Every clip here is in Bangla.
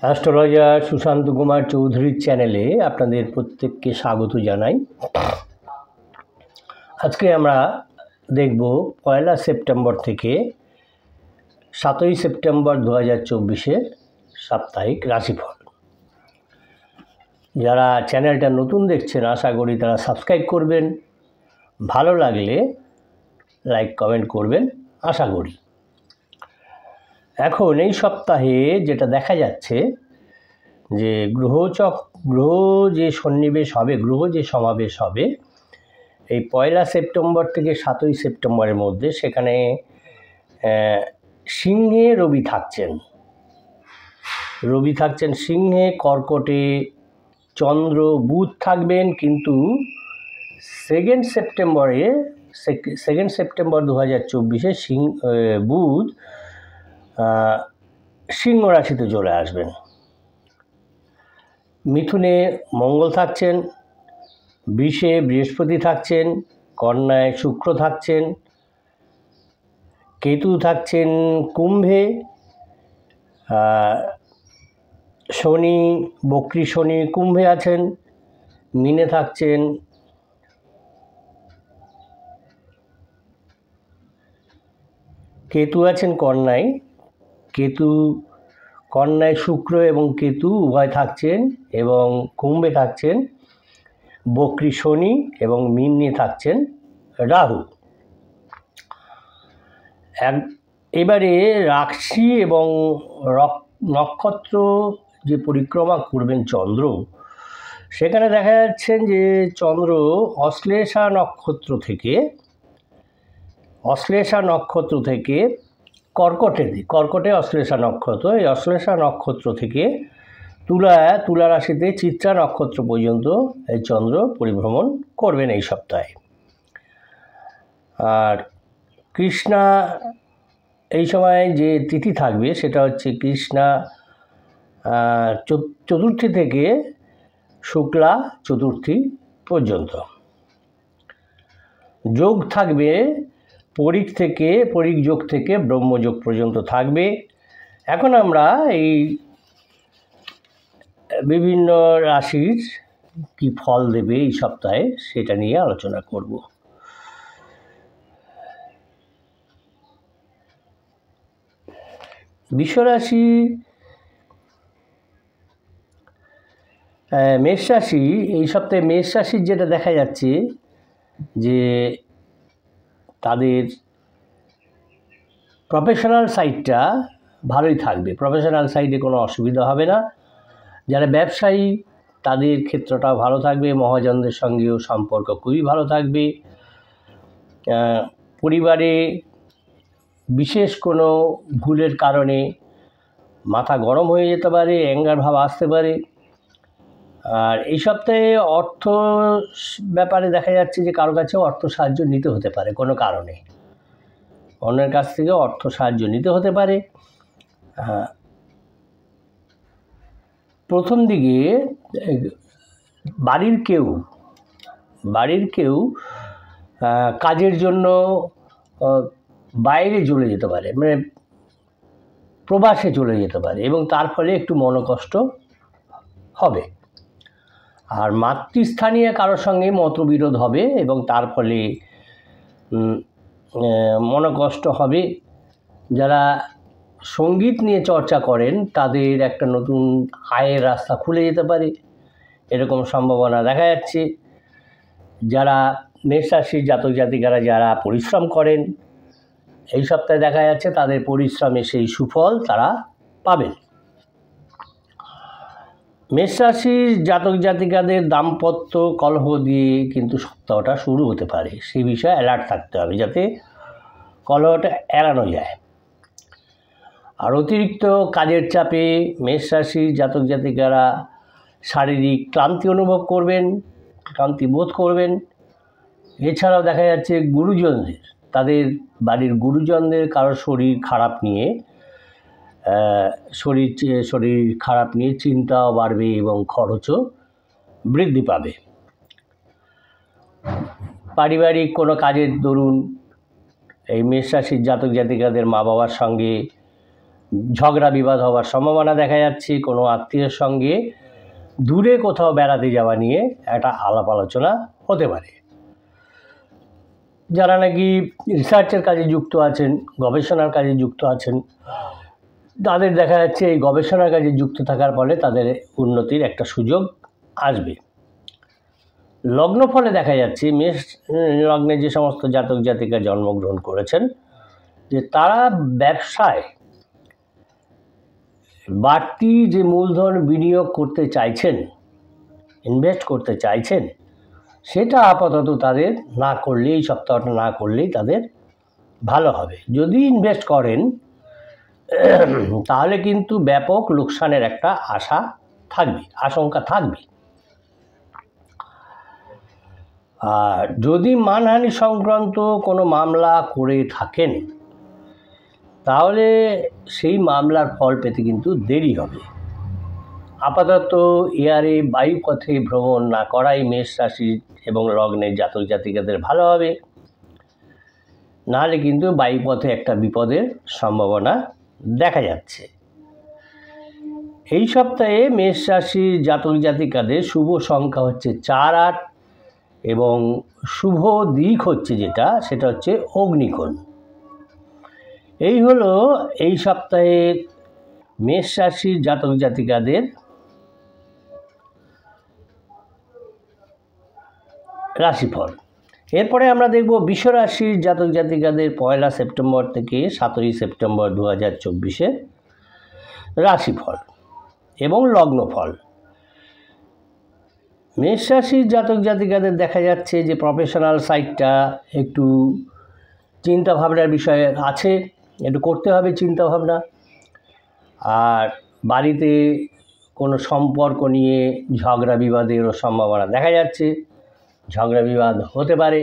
অ্যাস্ট্রোলজার সুশান্ত কুমার চৌধুরীর চ্যানেলে আপনাদের প্রত্যেককে স্বাগত জানাই। আজকে আমরা দেখব 1 সেপ্টেম্বর থেকে 7 সেপ্টেম্বর 2024 সাপ্তাহিক রাশিফল। যারা চ্যানেলটা নতুন দেখছেন আশা করি তারা সাবস্ক্রাইব করবেন, ভালো লাগলে লাইক কমেন্ট করবেন আশা করি। এখন এই সপ্তাহে যেটা দেখা যাচ্ছে যে গ্রহ যে সন্নিবেশ হবে, গ্রহ যে সমাবেশ হবে এই 1 সেপ্টেম্বর থেকে 7 সেপ্টেম্বরের মধ্যে, সেখানে সিংহে রবি থাকছেন সিংহে, কর্কটে চন্দ্র, বুধ থাকবেন। কিন্তু 2 সেপ্টেম্বর 2024 বুধ সিংহ রাশিতে চলে আসবেন। মিথুনে মঙ্গল থাকছেন, বৃষে বৃহস্পতি থাকছেন, কন্যায় শুক্র থাকছেন, কেতু থাকছেন কুম্ভে, শনি বক্রী শনি কুম্ভে আছেন, মীনে থাকছেন কেতু আছেন কন্যায়, কন্যায় শুক্র এবং কেতু উভয় থাকছেন, এবং কুম্ভে থাকছেন বক্রী শনি এবং মীনে থাকছেন রাহু। এবারে রাশি এবং নক্ষত্র যে পরিক্রমা করবেন চন্দ্র, সেখানে দেখা যাচ্ছেন যে চন্দ্র অশ্লেষা নক্ষত্র থেকে কর্কটে অশ্লেষা নক্ষত্র, এই অশ্লেষা নক্ষত্র থেকে তুলা রাশিতে চিত্রা নক্ষত্র পর্যন্ত এই চন্দ্র পরিভ্রমণ করবেন এই সপ্তাহে। আর কৃষ্ণা এই সময় যে তিথি থাকবে সেটা হচ্ছে কৃষ্ণা চতুর্থী থেকে শুক্লা চতুর্থী পর্যন্ত। যোগ থাকবে পরিখ যোগ থেকে ব্রহ্মযোগ পর্যন্ত থাকবে। এখন আমরা এই বিভিন্ন রাশির কি ফল দেবে এই সপ্তাহে সেটা নিয়ে আলোচনা করব। বিশ্বরাশি মেষ রাশি, এই সপ্তাহে মেষ রাশির যেটা দেখা যাচ্ছে যে তাদের প্রফেশনাল সাইডটা ভালোই থাকবে, প্রফেশনাল সাইডে কোনো অসুবিধা হবে না। যারা ব্যবসায়ী তাদের ক্ষেত্রটাও ভালো থাকবে, মহাজনদের সঙ্গেও সম্পর্ক খুবই ভালো থাকবে। পরিবারে বিশেষ কোনো ভুলের কারণে মাথা গরম হয়ে যেতে পারে, অ্যাঙ্গার ভাব আসতে পারে। আর এই সপ্তাহে অর্থ ব্যাপারে দেখা যাচ্ছে যে কারো কাছেও অর্থ সাহায্য নিতে হতে পারে, কোনো কারণে অন্যের কাছ থেকে অর্থ সাহায্য নিতে হতে পারে। প্রথম দিকে বাড়ির কেউ কাজের জন্য বাইরে চলে যেতে পারে, মানে প্রবাসে চলে যেতে পারে, এবং তার ফলে একটু মনোকষ্ট হবে। আর মাতৃস্থানীয় কারোর সঙ্গে মতবিরোধ হবে এবং তার ফলে মনোকষ্ট হবে। যারা সঙ্গীত নিয়ে চর্চা করেন তাদের একটা নতুন আয়ের রাস্তা খুলে যেতে পারে, এরকম সম্ভাবনা দেখা যাচ্ছে। যারা মেষ রাশির জাতক জাতিকারা যারা পরিশ্রম করেন, এই সপ্তাহে দেখা যাচ্ছে তাদের পরিশ্রমে সেই সুফল তারা পাবেন। মেষ রাশির জাতক জাতিকাদের দাম্পত্য কলহ দিয়ে কিন্তু সপ্তাহটা শুরু হতে পারে, সেই বিষয়ে অ্যালার্ট থাকতে হবে যাতে কলহটা এড়ানো যায়। আর অতিরিক্ত কাজের চাপে মেষ রাশির জাতক জাতিকারা শারীরিক ক্লান্তি বোধ করবেন। এছাড়াও দেখা যাচ্ছে তাদের বাড়ির গুরুজনদের কারোর শরীর খারাপ নিয়ে চিন্তাও বাড়বে এবং খরচও বৃদ্ধি পাবে। পারিবারিক কোনো কাজের দরুন এই মেষ রাশির জাতক জাতিকাদের মা বাবার সঙ্গে ঝগড়া বিবাদ হওয়ার সম্ভাবনা দেখা যাচ্ছে। কোনো আত্মীয়ের সঙ্গে দূরে কোথাও বেড়াতে যাওয়া নিয়ে একটা আলাপ আলোচনা হতে পারে। যারা নাকি রিসার্চের কাজে যুক্ত আছেন, গবেষণার কাজে যুক্ত আছেন, তাদের দেখা যাচ্ছে এই গবেষণার কাজে যুক্ত থাকার ফলে তাদের উন্নতির একটা সুযোগ আসবে। লগ্নফলে দেখা যাচ্ছে মেষ লগ্নে যে সমস্ত জাতক জাতিকা জন্মগ্রহণ করেছেন যে তারা ব্যবসায় বাড়তি যে মূলধন বিনিয়োগ করতে চাইছেন, ইনভেস্ট করতে চাইছেন, সেটা আপাতত তাদের না করলে, এই সপ্তাহটা না করলেই তাদের ভালো হবে। যদি ইনভেস্ট করেন তাহলে কিন্তু ব্যাপক লোকসানের একটা আশঙ্কা থাকবে। আর যদি মানহানি সংক্রান্ত কোনো মামলা করে থাকেন তাহলে সেই মামলার ফল পেতে কিন্তু দেরি হবে। আপাতত এয়ারে বায়ুপথে ভ্রমণ না করাই মেষ রাশি এবং লগ্নের জাতক জাতিকাদের ভালো হবে, নাহলে কিন্তু বায়ুপথে একটা বিপদের সম্ভাবনা দেখা যাচ্ছে। এই সপ্তাহে মেষ রাশির জাতক জাতিকাদের শুভ সংখ্যা হচ্ছে 4, 8 এবং শুভ দিক হচ্ছে সেটা হচ্ছে অগ্নিকোণ। এই হলো এই সপ্তাহের মেষ রাশির জাতক জাতিকাদের রাশিফল। এরপরে আমরা দেখব বৃষ রাশির জাতক জাতিকাদের 1 সেপ্টেম্বর থেকে 7 সেপ্টেম্বর 2024 রাশিফল এবং লগ্নফল। মেষ রাশির জাতক জাতিকাদের দেখা যাচ্ছে যে প্রফেশনাল সাইডটা একটু চিন্তাভাবনার বিষয় আছে, একটু করতে হবে চিন্তাভাবনা। আর বাড়িতে কোনো সম্পর্ক নিয়ে ঝগড়া বিবাদেরও সম্ভাবনা দেখা যাচ্ছে, ঝগড়া বিবাদ হতে পারে,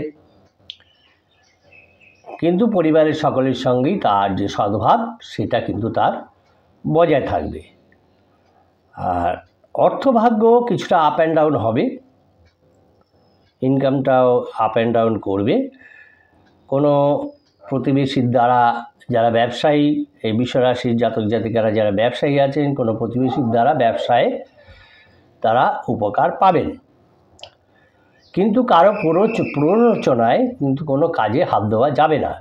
কিন্তু পরিবারের সকলের সঙ্গেই তার যে সদ্ভাব সেটা কিন্তু তার বজায় থাকবে। আর অর্থভাগ্য কিছুটা আপ অ্যান্ড ডাউন হবে, ইনকামটাও আপ অ্যান্ড ডাউন করবে। কোনো প্রতিবেশীর দ্বারা যারা ব্যবসায়ী, এই বৃষ রাশির জাতক জাতিকারা যারা ব্যবসায়ী আছেন, কোনো প্রতিবেশীর দ্বারা ব্যবসায় তারা উপকার পাবেন, কিন্তু কারো প্ররোচনায় কিন্তু কোনো কাজে হাত দেওয়া যাবে না।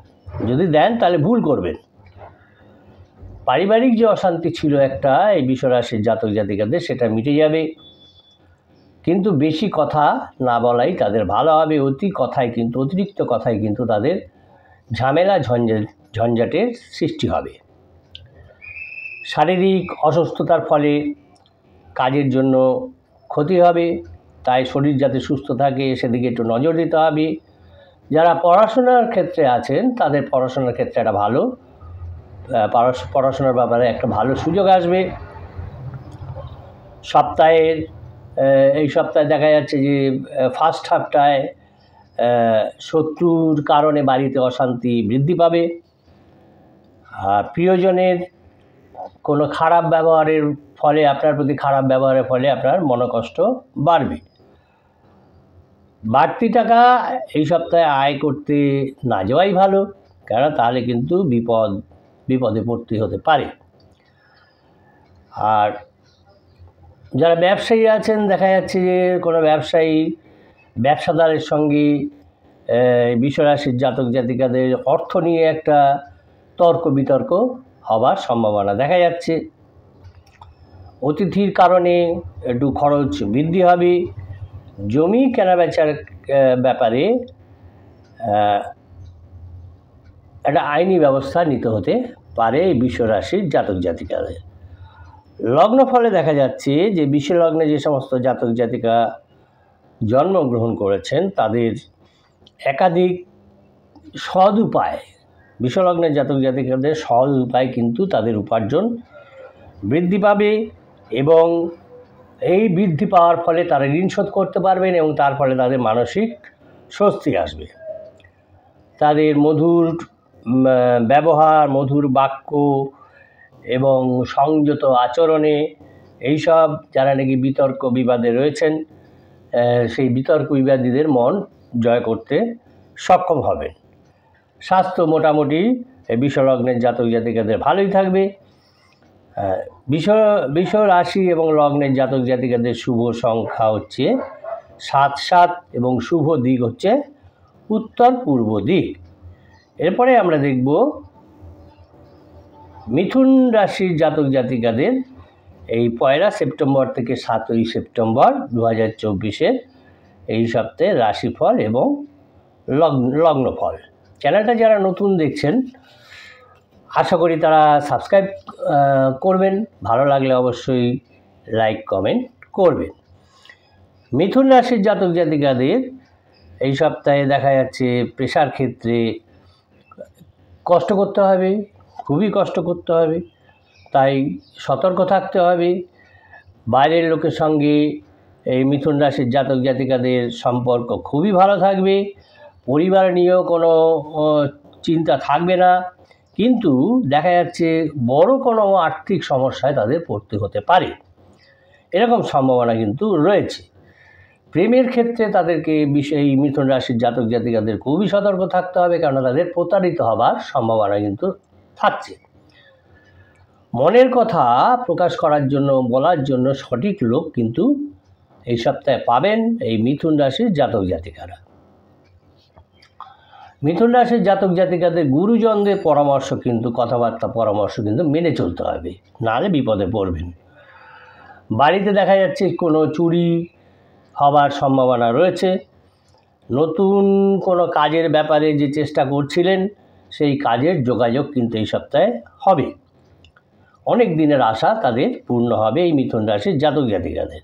যদি দেন তাহলে ভুল করবেন। পারিবারিক যে অশান্তি ছিল একটা এই বৃষ রাশির জাতক জাতিকাদের, সেটা মিটে যাবে, কিন্তু বেশি কথা না বলাই তাদের ভালো হবে। অতিরিক্ত কথায় কিন্তু তাদের ঝামেলা ঝঞ্ঝাটের সৃষ্টি হবে। শারীরিক অসুস্থতার ফলে কাজের জন্য ক্ষতি হবে, তাই শরীর যাতে সুস্থ থাকে সেদিকে একটু নজর দিতে হবে। যারা পড়াশোনার ক্ষেত্রে আছেন তাদের পড়াশোনার ক্ষেত্রে একটা ভালো পড়াশোনার ব্যাপারে একটা ভালো সুযোগ আসবে। এই সপ্তাহে দেখা যাচ্ছে যে ফার্স্ট হাফটায় শত্রুর কারণে বাড়িতে অশান্তি বৃদ্ধি পাবে। প্রিয়জনের কোনো খারাপ ব্যবহারের ফলে, আপনার প্রতি খারাপ ব্যবহারের ফলে আপনার মনোকষ্ট বাড়বে। বাড়তি টাকা এই সপ্তাহে আয় করতে না যাওয়াই ভালো, কেননা তাহলে কিন্তু বিপদে পড়তে হতে পারে। আর যারা ব্যবসায়ী আছেন দেখা যাচ্ছে যে কোনো ব্যবসাদারের সঙ্গে বৃষ রাশির জাতক জাতিকাদের অর্থ নিয়ে একটা তর্ক বিতর্ক হবার সম্ভাবনা দেখা যাচ্ছে। অতিথির কারণে একটু খরচ বৃদ্ধি হবে। জমি কেনাবেচার ব্যাপারে একটা আইনি ব্যবস্থা নিতে হতে পারে এই বৃষ রাশির জাতক জাতিকাদের। লগ্নফলে দেখা যাচ্ছে যে বৃষ লগ্নে যে সমস্ত জাতক জাতিকা জন্মগ্রহণ করেছেন তাদের একাধিক সৎ উপায়, বৃষ লগ্নের জাতক জাতিকাদের সৎ উপায় কিন্তু তাদের উপার্জন বৃদ্ধি পাবে এবং এই বৃদ্ধি পাওয়ার ফলে তারা ঋণ শোধ করতে পারবেন এবং তার ফলে তাদের মানসিক স্বস্তি আসবে। তাদের মধুর ব্যবহার, মধুর বাক্য এবং সংযত আচরণে এইসব যারা নাকি বিতর্ক বিবাদে রয়েছেন সেই বিতর্ক বিবাদীদের মন জয় করতে সক্ষম হবেন। স্বাস্থ্য মোটামুটি বৃষ লগ্নের জাতক জাতিকাদের ভালোই থাকবে। বৃষ বৃষ রাশি এবং লগ্নের জাতক জাতিকাদের শুভ সংখ্যা হচ্ছে 7 এবং শুভ দিক হচ্ছে উত্তর পূর্ব দিক। এরপরে আমরা দেখব মিথুন রাশির জাতক জাতিকাদের এই 1 সেপ্টেম্বর থেকে 7 সেপ্টেম্বর 2024 এই সপ্তাহে রাশিফল এবং লগ্নফল। চ্যানেলটা যারা নতুন দেখছেন আশা করি তারা সাবস্ক্রাইব করবেন, ভালো লাগলে অবশ্যই লাইক কমেন্ট করবেন। মিথুন রাশির জাতক জাতিকাদের এই সপ্তাহে দেখা যাচ্ছে পেশার ক্ষেত্রে কষ্ট করতে হবে, খুবই কষ্ট করতে হবে, তাই সতর্ক থাকতে হবে। বাইরের লোকের সঙ্গে এই মিথুন রাশির জাতক জাতিকাদের সম্পর্ক খুবই ভালো থাকবে, পরিবার নিয়েও কোনো চিন্তা থাকবে না, কিন্তু দেখা যাচ্ছে বড় কোনো আর্থিক সমস্যায় তাদের পড়তে হতে পারে, এরকম সম্ভাবনা কিন্তু রয়েছে। প্রেমের ক্ষেত্রে তাদেরকে এই মিথুন রাশির জাতক জাতিকাদের খুবই সতর্ক থাকতে হবে, কেননা তাদের প্রতারিত হবার সম্ভাবনা কিন্তু থাকছে। মনের কথা প্রকাশ করার জন্য, বলার জন্য সঠিক লোক কিন্তু এই সপ্তাহে পাবেন এই মিথুন রাশির জাতক জাতিকারা। মিথুন রাশির জাতক জাতিকাদের গুরুজনদের পরামর্শ কিন্তু, কথাবার্তা পরামর্শ কিন্তু মেনে চলতে হবে, নাহলে বিপদে পড়বেন। বাড়িতে দেখা যাচ্ছে কোনো চুরি হবার সম্ভাবনা রয়েছে। নতুন কোনো কাজের ব্যাপারে যে চেষ্টা করছিলেন সেই কাজের যোগাযোগ কিন্তু এই সপ্তাহে হবে। অনেক দিনের আশা তাদের পূর্ণ হবে এই মিথুন রাশির জাতক জাতিকাদের।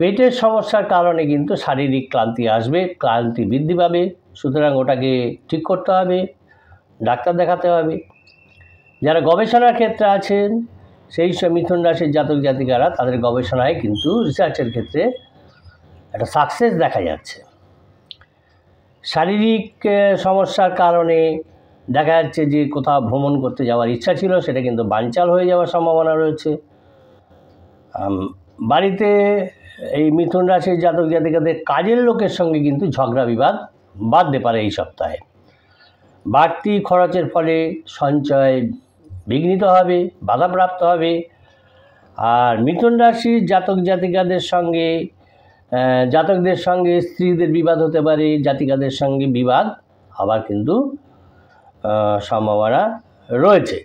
পেটের সমস্যার কারণে কিন্তু শারীরিক ক্লান্তি আসবে, ক্লান্তি বৃদ্ধি পাবে, সুতরাং ওটাকে ঠিক করতে হবে, ডাক্তার দেখাতে হবে। যারা গবেষণার ক্ষেত্রে আছেন সেই সব মিথুন রাশির জাতক জাতিকারা তাদের গবেষণায় কিন্তু রিসার্চের ক্ষেত্রে একটা সাকসেস দেখা যাচ্ছে। শারীরিক সমস্যার কারণে দেখা যাচ্ছে যে কোথাও ভ্রমণ করতে যাওয়ার ইচ্ছা ছিল, সেটা কিন্তু বানচাল হয়ে যাওয়ার সম্ভাবনা রয়েছে। বাড়িতে এই মিথুন রাশির জাতক জাতিকাদের কাজের লোকের সঙ্গে কিন্তু ঝগড়া বিবাদ বাড়তে পারে এই সপ্তাহে। বাড়তি খরচের ফলে সঞ্চয় বিঘ্নিত হবে, বাধাপ্রাপ্ত হবে। আর মিথুন রাশির জাতকদের সঙ্গে স্ত্রীদের বিবাদ হতে পারে, জাতিকাদের সঙ্গে বিবাদ আবার কিন্তু সম্ভাবনা রয়েছে।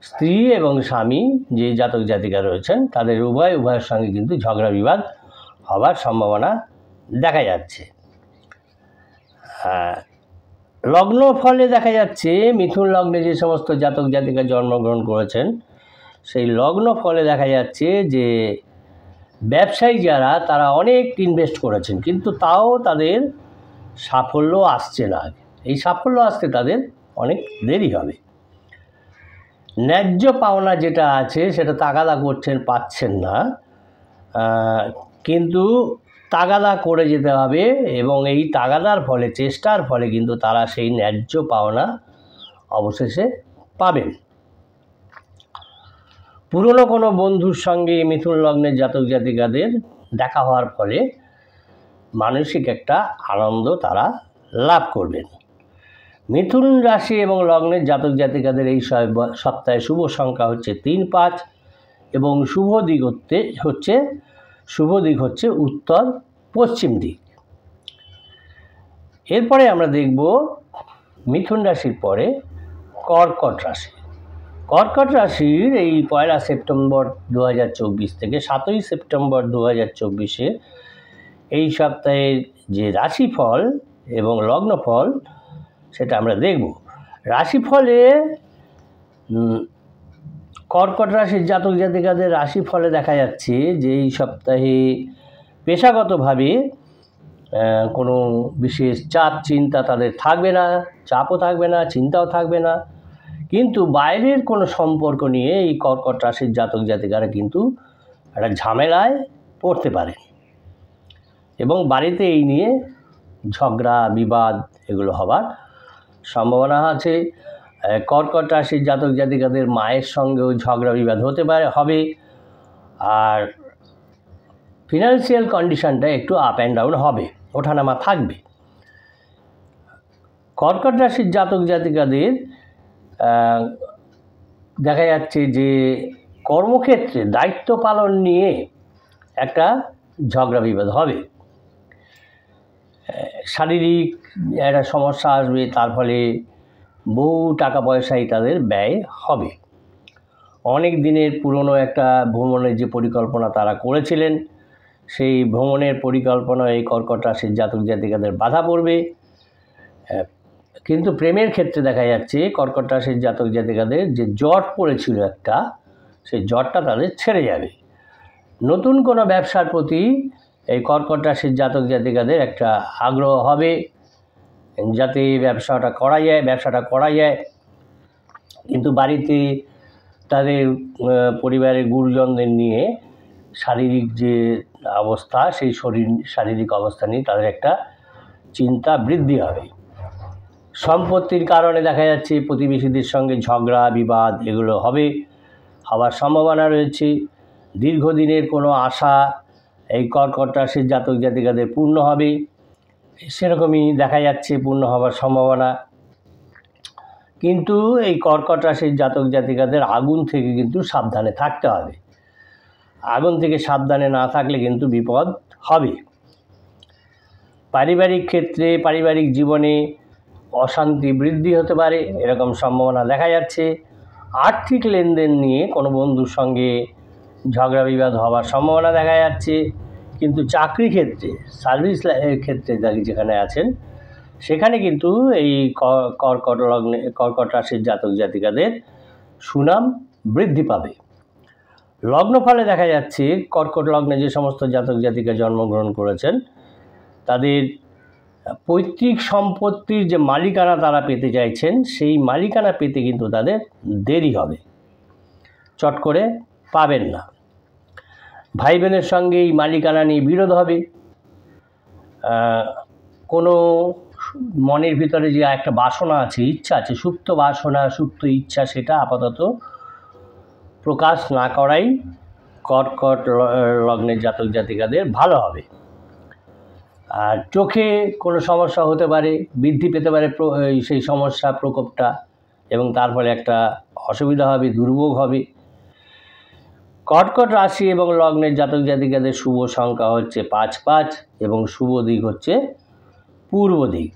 স্ত্রী এবং স্বামী যে জাতক জাতিকা রয়েছেন তাদের উভয়ের সঙ্গে কিন্তু ঝগড়া বিবাদ হবার সম্ভাবনা দেখা যাচ্ছে। লগ্ন ফলে দেখা যাচ্ছে মিথুন লগ্নে যে সমস্ত জাতক জাতিকা জন্মগ্রহণ করেছেন সেই লগ্ন ফলে দেখা যাচ্ছে যে ব্যবসায়ী যারা তারা অনেক ইনভেস্ট করেছেন, কিন্তু তাও তাদের সাফল্য আসছে না। এই সাফল্য আসতে তাদের অনেক দেরি হবে। ন্যায্য পাওনা যেটা আছে সেটা তাগাদা করছেন, পাচ্ছেন না, কিন্তু তাগাদা করে যেতে হবে, এবং এই তাগাদার ফলে, চেষ্টার ফলে কিন্তু তারা সেই ন্যায্য পাওনা অবশেষে পাবেন। পুরনো কোনো বন্ধুর সঙ্গে মিথুন লগ্নের জাতক জাতিকাদের দেখা হওয়ার ফলে মানসিক একটা আনন্দ তারা লাভ করবেন। মিথুন রাশি এবং লগ্নের জাতক জাতিকাদের এই সপ্তাহে শুভ সংখ্যা হচ্ছে 3, 5 এবং শুভ দিক হচ্ছে উত্তর পশ্চিম দিক। এরপরে আমরা দেখব মিথুন রাশির পরে কর্কট রাশি। কর্কট রাশির এই 1 সেপ্টেম্বর 2024 থেকে 7 সেপ্টেম্বর 2024 এই সপ্তাহের যে রাশিফল এবং লগ্নফল সেটা আমরা দেখব। রাশিফলে কর্কট রাশির জাতক জাতিকাদের রাশিফলে দেখা যাচ্ছে যে এই সপ্তাহে পেশাগতভাবে কোনো বিশেষ চাপ চিন্তা তাদের থাকবে না, চাপও থাকবে না, চিন্তাও থাকবে না, কিন্তু বাইরের কোনো সম্পর্ক নিয়ে এই কর্কট রাশির জাতক জাতিকারা কিন্তু একটা ঝামেলায় পড়তে পারে, এবং বাড়িতে এই নিয়ে ঝগড়া বিবাদ এগুলো হবার সম্ভাবনা আছে। কর্কট রাশির জাতক জাতিকাদের মায়ের সঙ্গেও ঝগড়া বিবাদ হবে, আর ফিনান্সিয়াল কন্ডিশনটা একটু আপ অ্যান্ড ডাউন হবে, ওঠানামা থাকবে। কর্কট রাশির জাতক জাতিকাদের দেখা যাচ্ছে যে কর্মক্ষেত্রে দায়িত্ব পালন নিয়ে একটা ঝগড়া বিবাদ হবে, শারীরিক একটা সমস্যা আসবে, তার ফলে বহু টাকা পয়সাই তাদের ব্যয় হবে। অনেক দিনের পুরনো একটা ভ্রমণের যে পরিকল্পনা তারা করেছিলেন, সেই ভ্রমণের পরিকল্পনায় এই কর্কট রাশির জাতক জাতিকাদের বাধা পড়বে। কিন্তু প্রেমের ক্ষেত্রে দেখা যাচ্ছে কর্কট রাশির জাতক জাতিকাদের যে জট পড়েছিল একটা, সেই জটটা তাদের ছেড়ে যাবে। নতুন কোনো ব্যবসার প্রতি এই কর্কট রাশির জাতক জাতিকাদের একটা আগ্রহ হবে, যাতে ব্যবসাটা করা যায়। কিন্তু বাড়িতে তাদের পরিবারের গুরুজনদের নিয়ে শারীরিক যে অবস্থা, সেই শারীরিক অবস্থা নিয়ে তাদের একটা চিন্তা বৃদ্ধি হবে। সম্পত্তির কারণে দেখা যাচ্ছে প্রতিবেশীদের সঙ্গে ঝগড়া বিবাদ এগুলো হওয়ার সম্ভাবনা রয়েছে। দীর্ঘদিনের কোনো আশা এই কর্কট রাশির জাতক জাতিকাদের পূর্ণ হবে, সেরকমই দেখা যাচ্ছে পূর্ণ হওয়ার সম্ভাবনা। কিন্তু এই কর্কট রাশির জাতক জাতিকাদের আগুন থেকে কিন্তু সাবধানে থাকতে হবে। আগুন থেকে সাবধানে না থাকলে কিন্তু বিপদ হবে। পারিবারিক ক্ষেত্রে, পারিবারিক জীবনে অশান্তি বৃদ্ধি হতে পারে, এরকম সম্ভাবনা দেখা যাচ্ছে। আর্থিক লেনদেন নিয়ে কোনো বন্ধুর সঙ্গে ঝগড়া বিবাদ হওয়ার সম্ভাবনা দেখা যাচ্ছে। কিন্তু চাকরি ক্ষেত্রে, সার্ভিস ক্ষেত্রে যেখানে আছেন, সেখানে কিন্তু এই কর্কট রাশির জাতক জাতিকাদের সুনাম বৃদ্ধি পাবে। লগ্নফলে দেখা যাচ্ছে কর্কট লগ্নে যে সমস্ত জাতক জাতিকা জন্মগ্রহণ করেছেন, তাদের পৈতৃক সম্পত্তির যে মালিকানা তারা পেতে চাইছেন, সেই মালিকানা পেতে কিন্তু তাদের দেরি হবে, চট করে পাবেন না। ভাই বোনের সঙ্গে এই মালিকানা নিয়ে বিরোধ হবে। কোনো মনের ভিতরে যে একটা বাসনা আছে, ইচ্ছা আছে, সুপ্ত বাসনা, সুপ্ত ইচ্ছা, সেটা আপাতত প্রকাশ না করাই কর্কট লগ্নের জাতক জাতিকাদের ভালো হবে। আর চোখে কোনো সমস্যা হতে পারে, বৃদ্ধি পেতে পারে সেই সমস্যা প্রকোপটা, এবং তার ফলে একটা অসুবিধা হবে, দুর্ভোগ হবে। কর্কট রাশি এবং লগ্নের জাতক জাতিকাদের শুভ সংখ্যা হচ্ছে 5 এবং শুভ দিক হচ্ছে পূর্ব দিক।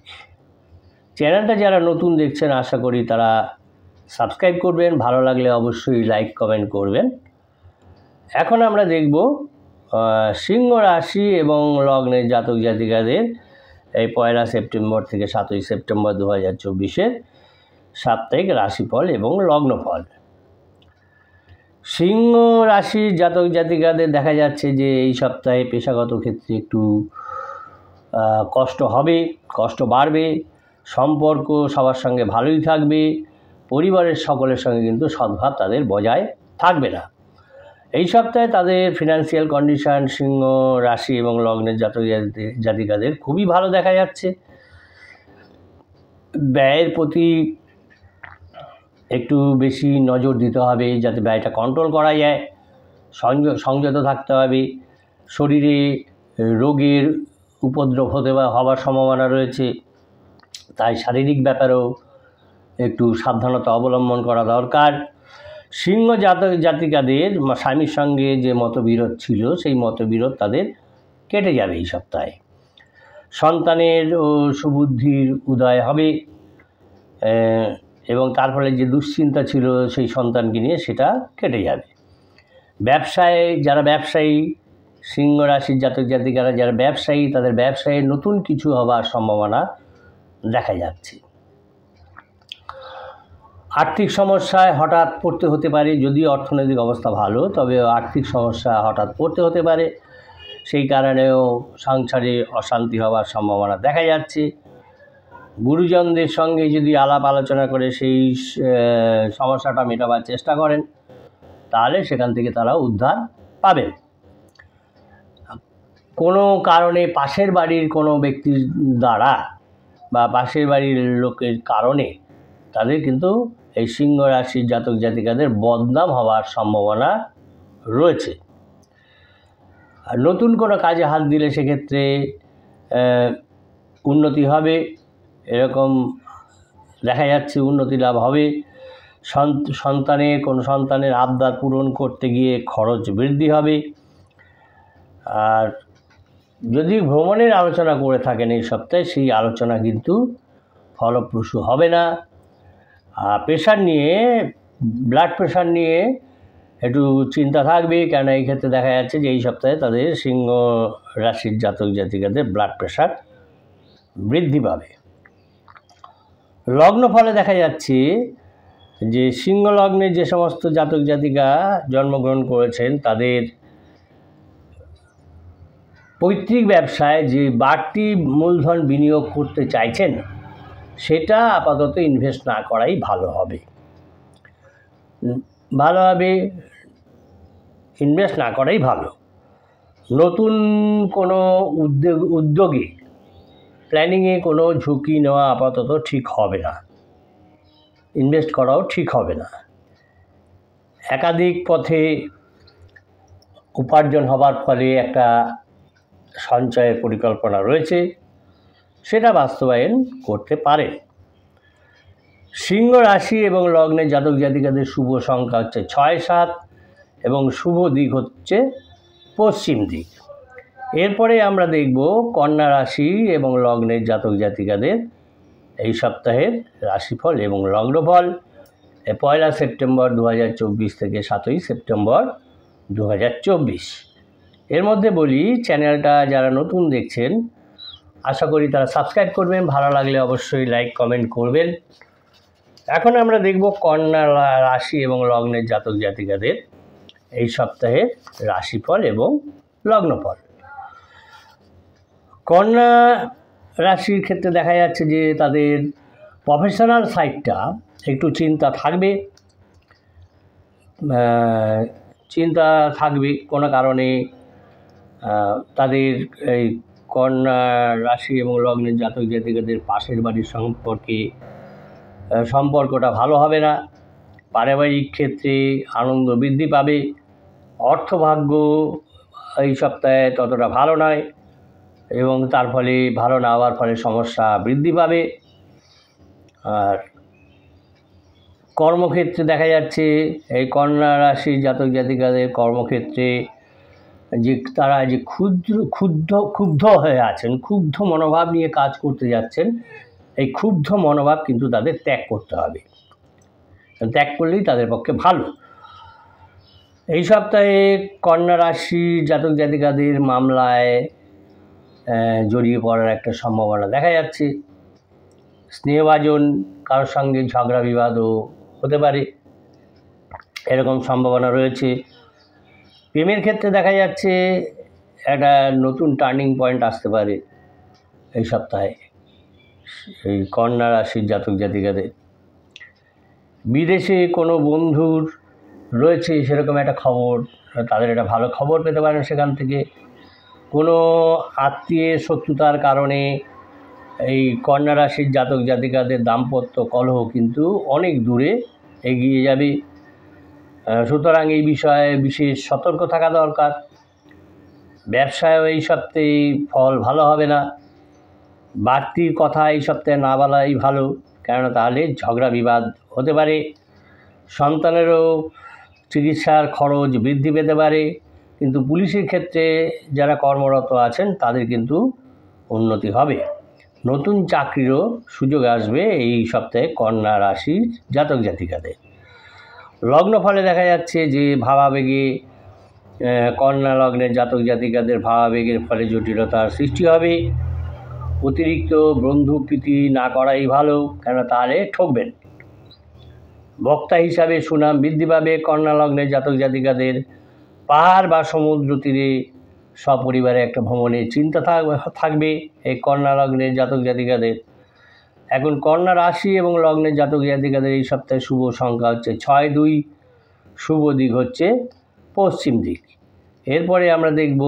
চ্যানেলটা যারা নতুন দেখছেন, আশা করি তারা সাবস্ক্রাইব করবেন, ভালো লাগলে অবশ্যই লাইক কমেন্ট করবেন। এখন আমরা দেখব সিংহ রাশি এবং লগ্নের জাতক জাতিকাদের এই 1 সেপ্টেম্বর থেকে 7 সেপ্টেম্বর 2024 সাপ্তাহিক রাশিফল এবং লগ্নফল। সিংহ রাশির জাতক জাতিকাদের দেখা যাচ্ছে যে এই সপ্তাহে পেশাগত ক্ষেত্রে একটু কষ্ট হবে, কষ্ট বাড়বে। সম্পর্ক সবার সঙ্গে ভালোই থাকবে, পরিবারের সকলের সঙ্গে কিন্তু সদ্ভাব তাদের বজায় থাকবে না। এই সপ্তাহে তাদের ফিনান্সিয়াল কন্ডিশন সিংহ রাশি এবং লগ্নের জাতক জাতিকাদের খুবই ভালো দেখা যাচ্ছে। ব্যয়ের প্রতি একটু বেশি নজর দিতে হবে, যাতে ব্যয়টা কন্ট্রোল করা যায়। সংযত থাকতে হবে। শরীরে রোগের উপদ্রব হওয়ার সম্ভাবনা রয়েছে, তাই শারীরিক ব্যাপারেও একটু সাবধানতা অবলম্বন করা দরকার। সিংহ জাতিকাদের স্বামীর সঙ্গে যে মতবিরোধ ছিল, সেই মতবিরোধ তাদের কেটে যাবে এই সপ্তাহে। সন্তানের ও সুবুদ্ধির উদয় হবে, এবং তার ফলে যে দুশ্চিন্তা ছিল সেই সন্তানকে নিয়ে, সেটা কেটে যাবে। যারা ব্যবসায়ী, সিংহ রাশির জাতক জাতিকারা যারা ব্যবসায়ী, তাদের ব্যবসায়ে নতুন কিছু হওয়ার সম্ভাবনা দেখা যাচ্ছে। আর্থিক সমস্যায় হঠাৎ পড়তে হতে পারে, যদিও অর্থনৈতিক অবস্থা ভালো, তবে আর্থিক সমস্যা হঠাৎ পড়তে হতে পারে। সেই কারণেও সংসারে অশান্তি হওয়ার সম্ভাবনা দেখা যাচ্ছে। গুরুজনদের সঙ্গে যদি আলাপ আলোচনা করে সেই সমস্যাটা মেটাবার চেষ্টা করেন, তাহলে সেখান থেকে তারা উদ্ধার পাবেন। কোনো কারণে পাশের বাড়ির কোনো ব্যক্তির দ্বারা বা পাশের বাড়ির লোকের কারণে তাদের কিন্তু এই সিংহ রাশির জাতক জাতিকাদের বদনাম হওয়ার সম্ভাবনা রয়েছে। আর নতুন কোনো কাজে হাত দিলে সেক্ষেত্রে উন্নতি হবে, এরকম দেখা যাচ্ছে, উন্নতি লাভ হবে। সন্তানের আবদার পূরণ করতে গিয়ে খরচ বৃদ্ধি হবে। আর যদি ভ্রমণের আলোচনা করে থাকেন এই সপ্তাহে, সেই আলোচনা কিন্তু ফলপ্রসূ হবে না। ব্লাড প্রেশার নিয়ে একটু চিন্তা থাকবে, কেন এই ক্ষেত্রে দেখা যাচ্ছে যে এই সপ্তাহে তাদের সিংহ রাশির জাতক জাতিকাদের ব্লাড প্রেশার বৃদ্ধি পাবে। লগ্ন ফলে দেখা যাচ্ছে যে সিংহ লগ্নে যে সমস্ত জাতক জাতিকা জন্মগ্রহণ করেছেন তাদের পৈতৃক ব্যবসায় যে বাড়তি মূলধন বিনিয়োগ করতে চাইছেন সেটা আপাতত ইনভেস্ট না করাই ভালো হবে। ইনভেস্ট না করাই ভালো। নতুন কোনো উদ্যোগে প্ল্যানিংয়ে কোনো ঝুঁকি নেওয়া আপাতত ঠিক হবে না, ইনভেস্ট করাও ঠিক হবে না। একাধিক পথে উপার্জন হবার ফলে একটা সঞ্চয়ের পরিকল্পনা রয়েছে, সেটা বাস্তবায়ন করতে পারে। সিংহ রাশি এবং লগ্নের জাতক জাতিকাদের শুভ সংখ্যা হচ্ছে 6, 7 এবং শুভ দিক হচ্ছে পশ্চিম দিক। এরপরে আমরা দেখব কন্যা রাশি এবং লগ্নের জাতক জাতিকাদের এই সপ্তাহের রাশিফল এবং লগ্নফল 1 সেপ্টেম্বর 2024 থেকে 7 সেপ্টেম্বর 2024। এর মধ্যে বলি, চ্যানেলটা যারা নতুন দেখছেন আশা করি তারা সাবস্ক্রাইব করবেন, ভালো লাগলে অবশ্যই লাইক কমেন্ট করবেন। এখন আমরা দেখব কন্যা রাশি এবং লগ্নের জাতক জাতিকাদের এই সপ্তাহের রাশিফল এবং লগ্নফল। কন্যা রাশির ক্ষেত্রে দেখা যাচ্ছে যে তাদের প্রফেশনাল সাইডটা একটু চিন্তা থাকবে কোনো কারণে। তাদের এই কন্যা রাশি এবং লগ্নের জাতক জাতিকাদের পাশের বাড়ির সম্পর্কটা ভালো হবে না। পারিবারিক ক্ষেত্রে আনন্দ বৃদ্ধি পাবে। অর্থভাগ্য এই সপ্তাহে ততটা ভালো নয় এবং তার ফলে ভালো না হওয়ার ফলে সমস্যা বৃদ্ধি পাবে। আর কর্মক্ষেত্রে দেখা যাচ্ছে এই কন্যা রাশির জাতক জাতিকাদের কর্মক্ষেত্রে তারা যে ক্ষুব্ধ হয়ে আছেন, ক্ষুব্ধ মনোভাব নিয়ে কাজ করতে যাচ্ছেন, এই ক্ষুব্ধ মনোভাব কিন্তু তাদের ত্যাগ করতে হবে। ত্যাগ করলেই তাদের পক্ষে ভালো। এই সপ্তাহে কন্যা রাশির জাতক জাতিকাদের মামলায় জড়িয়ে পড়ার একটা সম্ভাবনা দেখা যাচ্ছে। স্নেহভাজন কারোর সঙ্গে ঝগড়া বিবাদও হতে পারে, এরকম সম্ভাবনা রয়েছে। প্রেমের ক্ষেত্রে দেখা যাচ্ছে একটা নতুন টার্নিং পয়েন্ট আসতে পারে এই সপ্তাহে এই কন্যা রাশির জাতক জাতিকাদের। বিদেশে কোনো বন্ধুর রয়েছে সেরকম একটা খবর, তাদের একটা ভালো খবর পেতে পারেন সেখান থেকে। কোনো আত্মীয়ের শত্রুতার কারণে এই কন্যা রাশির জাতক জাতিকাদের দাম্পত্য কলহ কিন্তু অনেক দূরে এগিয়ে যাবে। সুতরাং এই বিষয়ে বিশেষ সতর্ক থাকা দরকার। ব্যবসায়ও এই সপ্তাহে ফল ভালো হবে না। বাড়তি কথা এই সপ্তাহে না বলাই ভালো, কেননা তাহলে ঝগড়া বিবাদ হতে পারে। সন্তানেরও চিকিৎসার খরচ বৃদ্ধি পেতে পারে, কিন্তু পুলিশের ক্ষেত্রে যারা কর্মরত আছেন তাদের কিন্তু উন্নতি হবে। নতুন চাকরিরও সুযোগ আসবে এই সপ্তাহে কন্যা রাশির জাতক জাতিকাদের। লগ্নফলে দেখা যাচ্ছে যে ভাবাবেগে কন্যা লগ্নের জাতক জাতিকাদের ভাবাবেগের ফলে জটিলতার সৃষ্টি হবে। অতিরিক্ত বন্ধুপ্রীতি না করাই ভালো, কেন তাহলে ঠকবেন। বক্তা হিসাবে সুনাম বৃদ্ধি পাবে কন্যা লগ্নের জাতক জাতিকাদের। পাহাড় বা সমুদ্র তীরে সপরিবারে একটা ভ্রমণের চিন্তা থাকবে এই কন্যা লগ্নের জাতক জাতিকাদের। এখন কন্যা রাশি এবং লগ্নের জাতক জাতিকাদের এই সপ্তাহে শুভ সংখ্যা হচ্ছে 6, 2, শুভ দিক হচ্ছে পশ্চিম দিক। এরপরে আমরা দেখব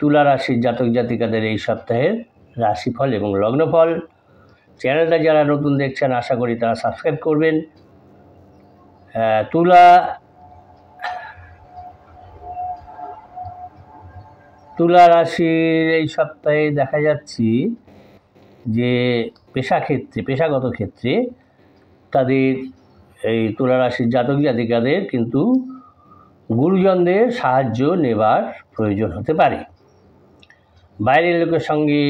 তুলা রাশির জাতক জাতিকাদের এই সপ্তাহের রাশিফল এবং লগ্নফল। চ্যানেলটা যারা নতুন দেখছেন আশা করি তারা সাবস্ক্রাইব করবেন। তুলা রাশির এই সপ্তাহে দেখা যাচ্ছে যে পেশাগত ক্ষেত্রে তাদের এই তুলা রাশির জাতক জাতিকাদের কিন্তু গুরুজনদের সাহায্য নেবার প্রয়োজন হতে পারে। বাইরের লোকের সঙ্গে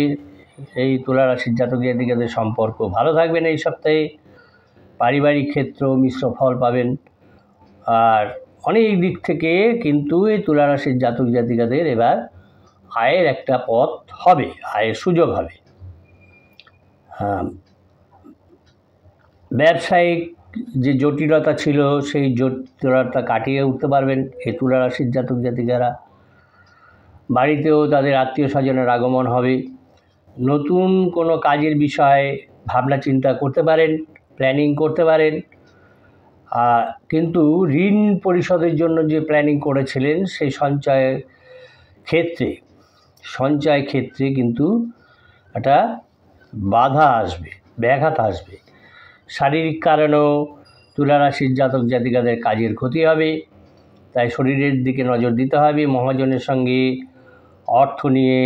এই তুলা রাশির জাতক জাতিকাদের সম্পর্ক ভালো থাকবে না এই সপ্তাহে। পারিবারিক ক্ষেত্র মিশ্র ফল পাবেন। আর অনেক দিক থেকে কিন্তু এই তুলা রাশির জাতক জাতিকাদের এবার আয়ের একটা পথ হবে, আয়ের সুযোগ হবে। ব্যবসায়িক যে জটিলতা ছিল সেই জটিলতা কাটিয়ে উঠতে পারবেন এই তুলা রাশির জাতক জাতিকারা। বাড়িতেও তাদের আত্মীয় স্বজনের আগমন হবে। নতুন কোনো কাজের বিষয়ে ভাবনা চিন্তা করতে পারেন, প্ল্যানিং করতে পারেন। কিন্তু ঋণ পরিশোধের জন্য যে প্ল্যানিং করেছিলেন সেই সঞ্চয় ক্ষেত্রে কিন্তু একটা বাধা আসবে, ব্যাঘাত আসবে। শারীরিক কারণেও তুলা রাশির জাতক জাতিকাদের কাজের ক্ষতি হবে, তাই শরীরের দিকে নজর দিতে হবে। মহাজনের সঙ্গে অর্থ নিয়ে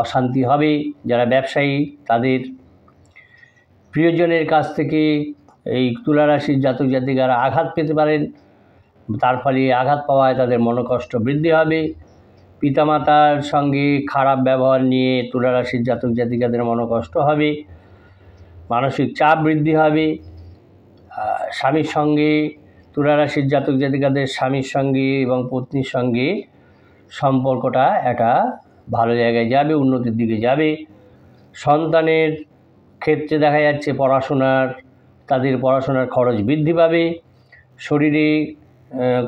অশান্তি হবে। যারা ব্যবসায়ী তাদের প্রিয়জনের কাছ থেকে এই তুলা রাশির জাতক জাতিকারা আঘাত পেতে পারেন। তার ফলে আঘাত পাওয়ায় তাদের মনোকষ্ট বৃদ্ধি হবে। পিতামাতার সঙ্গে খারাপ ব্যবহার নিয়ে তুলা রাশির জাতক জাতিকাদের মনোকষ্ট হবে, মানসিক চাপ বৃদ্ধি হবে। স্বামীর সঙ্গে তুলা রাশির জাতক জাতিকাদের স্বামীর সঙ্গে এবং পত্নীর সঙ্গে সম্পর্কটা একটা ভালো জায়গায় যাবে, উন্নতির দিকে যাবে। সন্তানের ক্ষেত্রে দেখা যাচ্ছে তাদের পড়াশোনার খরচ বৃদ্ধি পাবে। শরীরে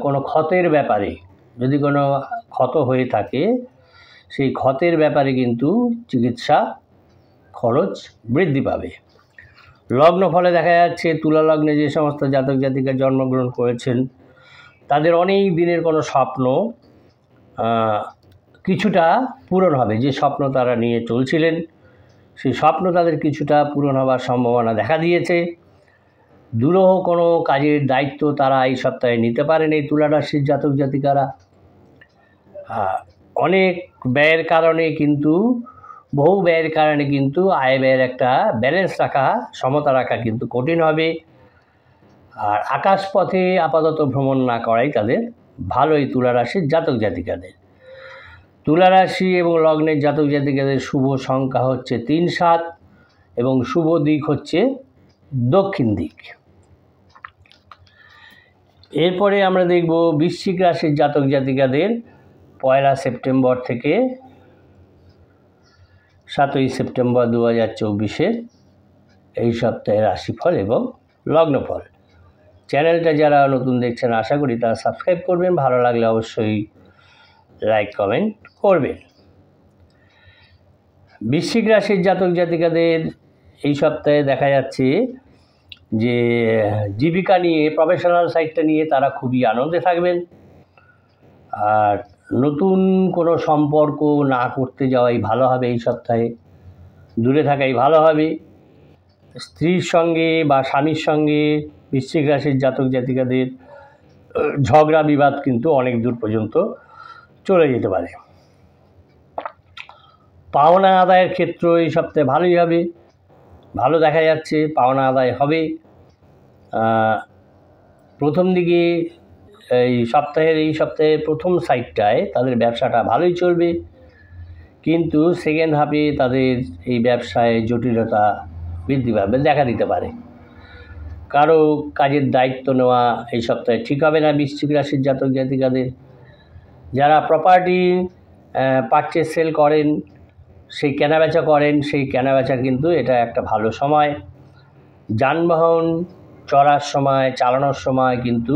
কোনো ক্ষতের ব্যাপারে যদি কোনো ক্ষত হয়ে থাকে সেই ক্ষতের ব্যাপারে কিন্তু চিকিৎসা খরচ বৃদ্ধি পাবে। লগ্ন ফলে দেখা যাচ্ছে তুলা লগ্নে যে সমস্ত জাতক জাতিকা জন্মগ্রহণ করেছেন তাদের অনেক দিনের কোনো স্বপ্ন কিছুটা পূরণ হবে। যে স্বপ্ন তারা নিয়ে চলছিলেন সেই স্বপ্ন তাদের কিছুটা পূরণ হওয়ার সম্ভাবনা দেখা দিয়েছে। দুরূহ কোনো কাজের দায়িত্ব তারা এই সপ্তাহে নিতে পারেন এই তুলা রাশির জাতক জাতিকারা। অনেক বহু ব্যয়ের কারণে কিন্তু আয় ব্যয়ের একটা ব্যালেন্স রাখা, সমতা রাখা কিন্তু কঠিন হবে। আর আকাশপথে আপাতত ভ্রমণ না করাই তাদের ভালো এই তুলা রাশির জাতক জাতিকাদের। তুলা রাশি এবং লগ্নের জাতক জাতিকাদের শুভ সংখ্যা হচ্ছে 3, 7 এবং শুভ দিক হচ্ছে দক্ষিণ দিক। এরপরে আমরা দেখব বৃশ্চিক রাশির জাতক জাতিকাদের 1 সেপ্টেম্বর থেকে 7 সেপ্টেম্বর 2024 এই সপ্তাহের রাশিফল এবং লগ্নফল। চ্যানেলটা যারা নতুন দেখছেন আশা করি তারা সাবস্ক্রাইব করবেন, ভালো লাগলে অবশ্যই লাইক কমেন্ট করবেন। বৃশ্চিক রাশির জাতক জাতিকাদের এই সপ্তাহে দেখা যাচ্ছে যে জীবিকা নিয়ে, প্রফেশনাল সাইডটা নিয়ে তারা খুবই আনন্দে থাকবেন। আর নতুন কোনো সম্পর্ক না করতে যাওয়াই ভালো হবে এই সপ্তাহে, দূরে থাকাই ভালো হবে। স্ত্রীর সঙ্গে বা স্বামীর সঙ্গে বৃশ্চিক রাশির জাতক জাতিকাদের ঝগড়া বিবাদ কিন্তু অনেক দূর পর্যন্ত চলে যেতে পারে। পাওনা আদায়ের ক্ষেত্র এই সপ্তাহে ভালোই হবে, ভালো দেখা যাচ্ছে, পাওনা আদায় হবে। প্রথম দিকে এই সপ্তাহের প্রথম সাইডটায় তাদের ব্যবসাটা ভালোই চলবে, কিন্তু সেকেন্ড হাফে তাদের এই ব্যবসায় জটিলতা বৃদ্ধি পাবে, দেখা দিতে পারে। কারো কাজের দায়িত্ব নেওয়া এই সপ্তাহে ঠিক হবে না বৃশ্চিক রাশির জাতক জাতিকাদের। যারা প্রপার্টি পারচেজ সেল করেন, সেই কেনাবেচা করেন, সেই কেনাবেচার কিন্তু এটা একটা ভালো সময়। যানবাহন চড়ার সময়, চালানোর সময় কিন্তু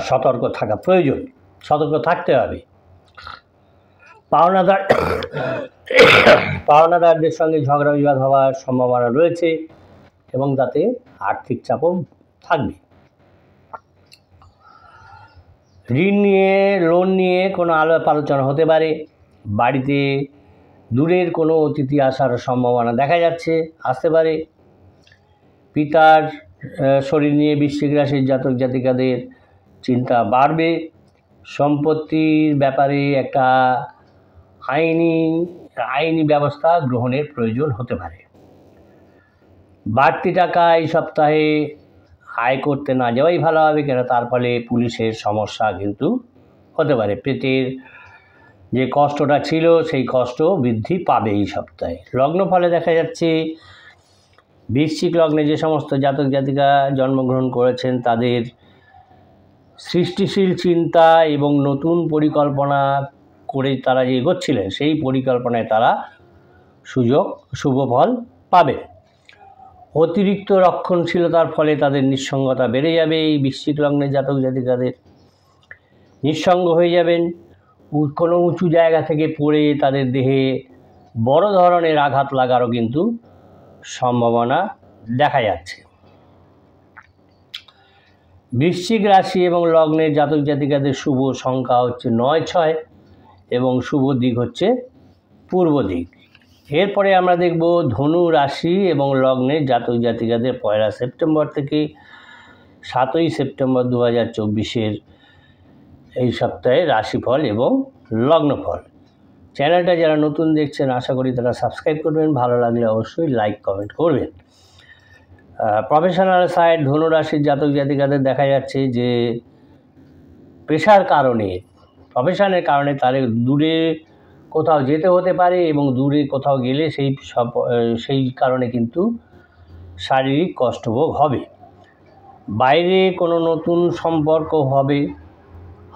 সতর্ক থাকা প্রয়োজন, সতর্ক থাকতে হবে। পাওনাদারদের সঙ্গে ঝগড়া বিবাদ হওয়ার সম্ভাবনা রয়েছে এবং তাতে আর্থিক চাপও থাকবে। ঋণ নিয়ে, লোন নিয়ে কোনো আলাপ আলোচনা হতে পারে। বাড়িতে দূরের কোনো অতিথি আসার সম্ভাবনা দেখা যাচ্ছে, আসতে পারে। পিতার শরীর নিয়ে বৃশ্চিক রাশির জাতক জাতিকাদের চিন্তা বাড়বে। সম্পত্তির ব্যাপারে একটা আইনি ব্যবস্থা গ্রহণের প্রয়োজন হতে পারে। বাড়তি টাকা এই সপ্তাহে আয় করতে না যাওয়াই ভালো হবে, কেন তার ফলে পুলিশের সমস্যা কিন্তু হতে পারে। পেটের যে কষ্টটা ছিল সেই কষ্ট বৃদ্ধি পাবে এই সপ্তাহে। লগ্ন ফলে দেখা যাচ্ছে বৃশ্চিক লগ্নে যে সমস্ত জাতক জাতিকা জন্মগ্রহণ করেছেন তাদের সৃষ্টিশীল চিন্তা এবং নতুন পরিকল্পনা করে তারা যে এগোচ্ছিলেন সেই পরিকল্পনায় তারা শুভ ফল পাবে। অতিরিক্ত রক্ষণশীলতার ফলে তাদের নিঃসঙ্গতা বেড়ে যাবে। এই বৃশ্চিক লগ্নের জাতক জাতিকাদের নিঃসঙ্গ হয়ে যাবেন। কোনো উঁচু জায়গা থেকে পড়ে তাদের দেহে বড় ধরনের আঘাত লাগারও কিন্তু সম্ভাবনা দেখা যাচ্ছে। বৃশ্চিক রাশি এবং লগ্নের জাতক জাতিকাদের শুভ সংখ্যা হচ্ছে 9, 6 এবং শুভ দিক হচ্ছে পূর্ব দিক। এরপরে আমরা দেখব ধনু রাশি এবং লগ্নের জাতক জাতিকাদের 1 সেপ্টেম্বর থেকে 7 সেপ্টেম্বর 2024 এই সপ্তাহে রাশিফল এবং লগ্নফল। চ্যানেলটা যারা নতুন দেখছেন আশা করি তারা সাবস্ক্রাইব করবেন, ভালো লাগলে অবশ্যই লাইক কমেন্ট করবেন। প্রফেশনাল সাইড ধনু রাশির জাতক জাতিকাদের দেখা যাচ্ছে যে পেশার কারণে, প্রফেশনের কারণে তাদের দূরে কোথাও যেতে হতে পারে এবং দূরে কোথাও গেলে সেই কারণে কিন্তু শারীরিক কষ্টভোগ হবে। বাইরে কোনো নতুন সম্পর্ক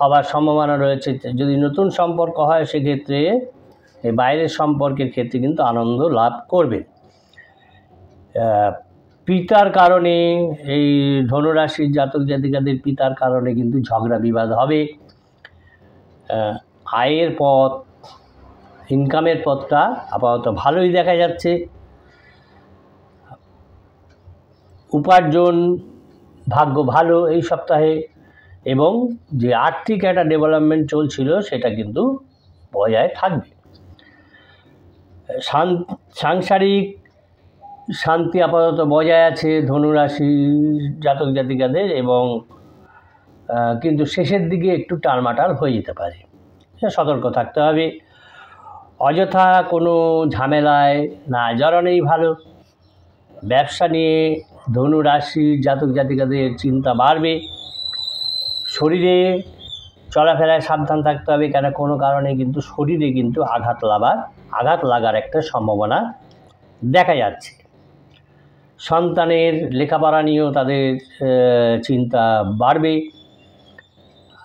হবার সম্ভাবনা রয়েছে। যদি নতুন সম্পর্ক হয় সেক্ষেত্রে বাইরের সম্পর্কের ক্ষেত্রে কিন্তু আনন্দ লাভ করবে। পিতার কারণে এই ধনুরাশির জাতক জাতিকাদের পিতার কারণে কিন্তু ঝগড়া বিবাদ হবে। আয়ের পথ, ইনকামের পথটা আপাতত ভালোই দেখা যাচ্ছে। উপার্জন ভাগ্য ভালো এই সপ্তাহে এবং যে আর্থিক একটা ডেভেলপমেন্ট চলছিল সেটা কিন্তু বজায় থাকবে। সাংসারিক শান্তি আপাতত বজায় আছে ধনুরাশি জাতক জাতিকাদের, এবং কিন্তু শেষের দিকে একটু টালমাটাল হয়ে যেতে পারে, সতর্ক থাকতে হবে। অযথা কোনো ঝামেলায় না জড়ানোই ভালো। ব্যবসা নিয়ে ধনুরাশি জাতক জাতিকাদের চিন্তা বাড়বে। শরীরে চলাফেরায় সাবধান থাকতে হবে, কেন কোনো কারণে কিন্তু শরীরে কিন্তু আঘাত লাগার একটা সম্ভাবনা দেখা যাচ্ছে। সন্তানের লেখাপড়া নিয়েও তাদের চিন্তা বাড়বে।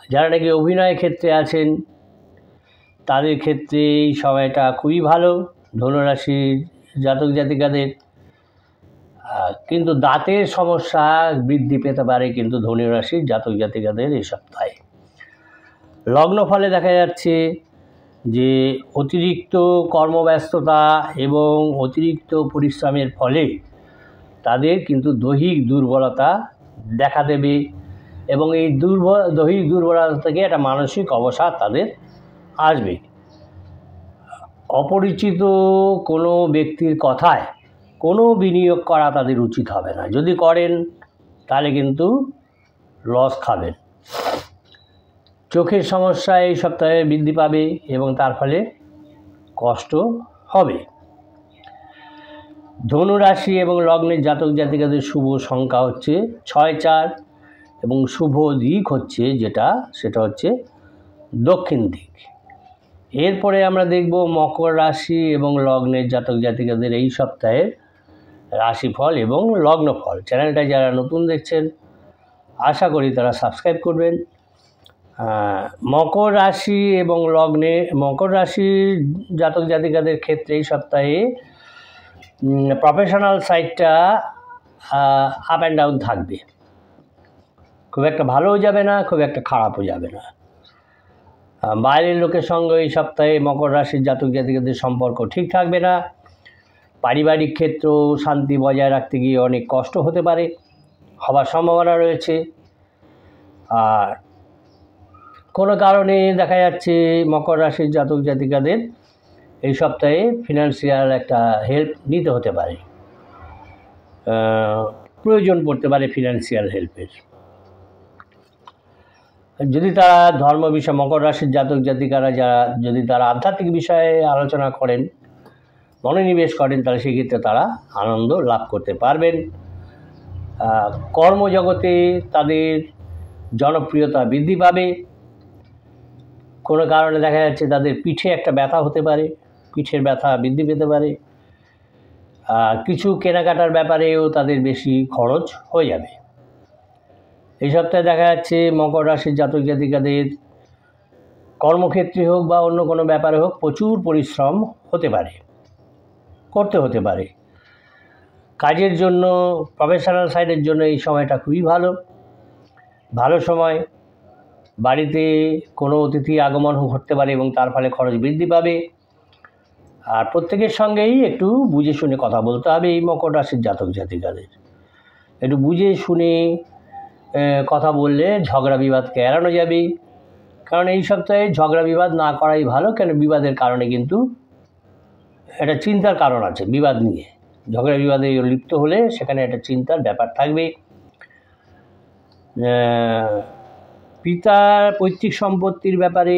যারা নাকি অভিনয় ক্ষেত্রে আছেন তাদের ক্ষেত্রে এই সময়টা খুবই ভালো ধনুরাশির জাতক জাতিকাদের। কিন্তু দাঁতের সমস্যা বৃদ্ধি পেতে পারে কিন্তু ধনুরাশির জাতক জাতিকাদের এই সপ্তাহে। লগ্ন ফলে দেখা যাচ্ছে যে অতিরিক্ত কর্মব্যস্ততা এবং অতিরিক্ত পরিশ্রমের ফলে তাদের কিন্তু দৈহিক দুর্বলতা দেখা দেবে, এবং এই দৈহিক দুর্বলতা থেকে একটা মানসিক অবসাদ তাদের আসবে। অপরিচিত কোনো ব্যক্তির কথায় কোনো বিনিয়োগ করা তাদের উচিত হবে না। যদি করেন তাহলে কিন্তু লস খাবেন। চোখের সমস্যা এই সপ্তাহে বৃদ্ধি পাবে এবং তার ফলে কষ্ট হবে। ধনুরাশি এবং লগ্নের জাতক জাতিকাদের শুভ সংখ্যা হচ্ছে 6, 4 এবং শুভ দিক হচ্ছে সেটা হচ্ছে দক্ষিণ দিক। এরপরে আমরা দেখব মকর রাশি এবং লগ্নের জাতক জাতিকাদের এই সপ্তাহের রাশিফল এবং লগ্নফল। চ্যানেলটা যারা নতুন দেখছেন আশা করি তারা সাবস্ক্রাইব করবেন। মকর রাশি এবং মকর রাশির জাতক জাতিকাদের ক্ষেত্রে এই সপ্তাহে প্রফেশনাল সাইডটা আপ অ্যান্ড ডাউন থাকবে। খুব একটা ভালোও যাবে না, খুব একটা খারাপও যাবে না। বাইরের লোকের সঙ্গে এই সপ্তাহে মকর রাশির জাতক জাতিকাদের সম্পর্ক ঠিক থাকবে না। পারিবারিক ক্ষেত্র শান্তি বজায় রাখতে গিয়ে অনেক কষ্ট হবার সম্ভাবনা রয়েছে। আর কোনো কারণে দেখা যাচ্ছে মকর রাশির জাতক জাতিকাদের এই সপ্তাহে ফিনান্সিয়াল একটা হেল্প নিতে হতে পারে, প্রয়োজন পড়তে পারে ফিনান্সিয়াল হেল্পের। যদি তারা ধর্ম বিষয় মকর রাশির জাতক জাতিকারা যদি তারা আধ্যাত্মিক বিষয়ে আলোচনা করেন মনোনিবেশ করেন তাহলে সেক্ষেত্রে তারা আনন্দ লাভ করতে পারবেন। কর্মজগতে তাদের জনপ্রিয়তা বৃদ্ধি পাবে। কোনো কারণে দেখা যাচ্ছে তাদের পিঠে একটা ব্যথা হতে পারে, পিঠের ব্যথা বৃদ্ধি পেতে পারে। কিছু কেনাকাটার ব্যাপারেও তাদের বেশি খরচ হয়ে যাবে। এই সপ্তাহে দেখা যাচ্ছে মকর রাশির জাতক জাতিকাদের কর্মক্ষেত্রে হোক বা অন্য কোনো ব্যাপারে হোক প্রচুর পরিশ্রম করতে হতে পারে। কাজের জন্য, প্রফেশনাল সাইডের জন্য এই সময়টা খুবই ভালো সময়। বাড়িতে কোনো অতিথি আগমন ঘটতে পারে এবং তার ফলে খরচ বৃদ্ধি পাবে। আর প্রত্যেকের সঙ্গেই একটু বুঝে শুনে কথা বলতে হবে এই মকর রাশির জাতক জাতিকাদের। একটু বুঝে শুনে কথা বললে ঝগড়া বিবাদকে এড়ানো যাবে। কারণ এই সপ্তাহে ঝগড়া বিবাদ না করাই ভালো, কেন বিবাদের কারণে কিন্তু একটা চিন্তার কারণ আছে। বিবাদ নিয়ে ঝগড়া বিবাদে লিপ্ত হলে সেখানে একটা চিন্তার ব্যাপার থাকবে। পিতার পৈতৃক সম্পত্তির ব্যাপারে